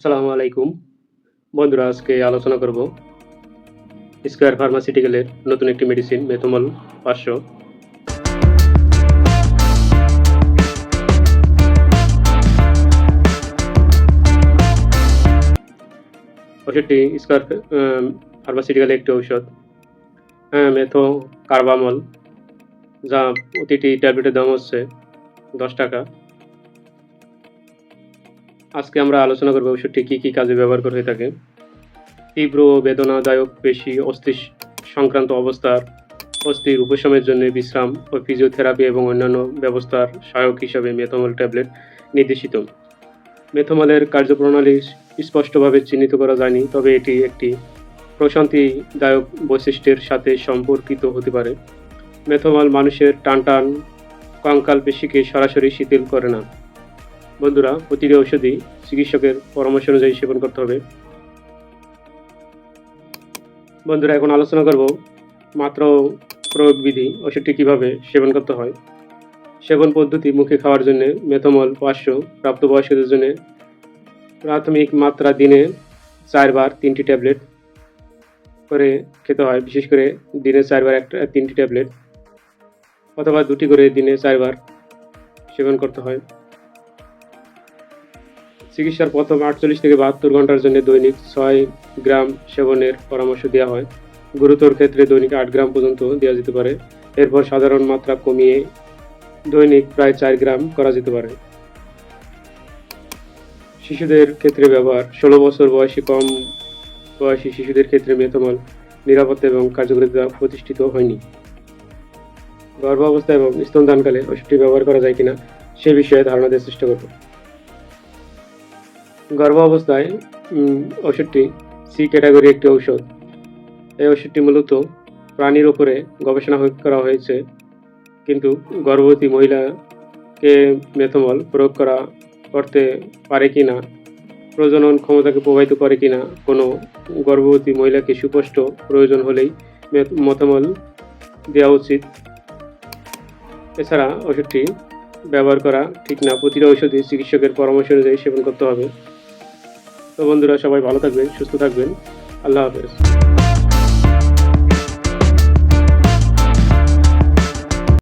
আসসালামু আলাইকুম। বন্ধুরা, আজকে আলোচনা করব স্কয়ার ফার্মাসিউটিক্যালের নতুন একটি মেডিসিন মেথমল ৫০০। ওষুধটি স্কয়ার ফার্মাসিউটিক্যালের একটি ঔষধ মেথোকার্বামল, যা প্রতিটি ট্যাবলেটের দাম হচ্ছে ৳১০। আজকে আমরা আলোচনা করব ওষুধটি কী কাজে ব্যবহার করে থাকে। তীব্র বেদনাদায়ক পেশি অস্থি সংক্রান্ত অস্থির উপশমের জন্য বিশ্রাম ও ফিজিওথেরাপি এবং অন্যান্য ব্যবস্থার সহায়ক হিসাবে মেথমল ট্যাবলেট নির্দেশিত। মেথমলের কার্যপ্রণালী স্পষ্টভাবে চিহ্নিত করা যায়নি, তবে এটি একটি প্রশান্তিদায়ক বৈশিষ্ট্যের সাথে সম্পর্কিত হতে পারে। মেথমল মানুষের টানটান কঙ্কাল পেশিকে সরাসরি শিথিল করে না। বন্ধুরা, প্রতিটি ঔষধই চিকিৎসকের পরামর্শ অনুযায়ী সেবন করতে হবে। বন্ধুরা, এখন আলোচনা করব মাত্রা ও প্রয়োগ বিধি। ওষুধটি কীভাবে সেবন করতে হয়। সেবন পদ্ধতি: মুখে খাওয়ার জন্য মেথমল ৫০০ প্রাপ্তবয়স্কদের জন্য প্রাথমিক মাত্রা দিনে ৪ বার ৩টি ট্যাবলেট করে খেতে হয়। বিশেষ করে দিনে ৪ বার ৩টি ট্যাবলেট অথবা ২টি করে দিনে ৪ বার সেবন করতে হয়। চিকিৎসার প্রথম ৪৮ থেকে ৭২ ঘন্টার জন্য দৈনিক ৬ গ্রাম সেবনের পরামর্শ দেওয়া হয়। গুরুতর ক্ষেত্রে দৈনিক ৮ গ্রাম পর্যন্ত দেওয়া যেতে পারে। এরপর সাধারণ মাত্রা কমিয়ে দৈনিক প্রায় ৪ গ্রাম করা যেতে পারে। শিশুদের ক্ষেত্রে ব্যবহার: ১৬ বছর কম বয়সী শিশুদের ক্ষেত্রে মেথমল নিরাপত্তা এবং কার্যকারিতা প্রতিষ্ঠিত হয়নি। গর্ভাবস্থা এবং স্তনদানকালে ওষুধটি ব্যবহার করা যায় কিনা সে বিষয়ে ধারণা দেওয়ার চেষ্টা করব। গর্ভাবস্থায় ওষুধটি সি ক্যাটাগরি একটি ঔষধ। এই ওষুধটি মূলত প্রাণীর উপরে গবেষণা করা হয়েছে, কিন্তু গর্ভবতী মহিলাকে মেথমল প্রয়োগ করতে পারে কিনা, প্রজনন ক্ষমতাকে প্রভাবিত করে কিনা, কোনো গর্ভবতী মহিলাকে সুস্পষ্ট প্রয়োজন হলেই মেথমল দেওয়া উচিত। এছাড়া ওষুধটি ব্যবহার করা ঠিক না। প্রতিটা ঔষধই চিকিৎসকের পরামর্শ অনুযায়ী সেবন করতে হবে। তো বন্ধুরা, সবাই ভালো থাকবেন, সুস্থ থাকবেন। আল্লাহ হাফেজ।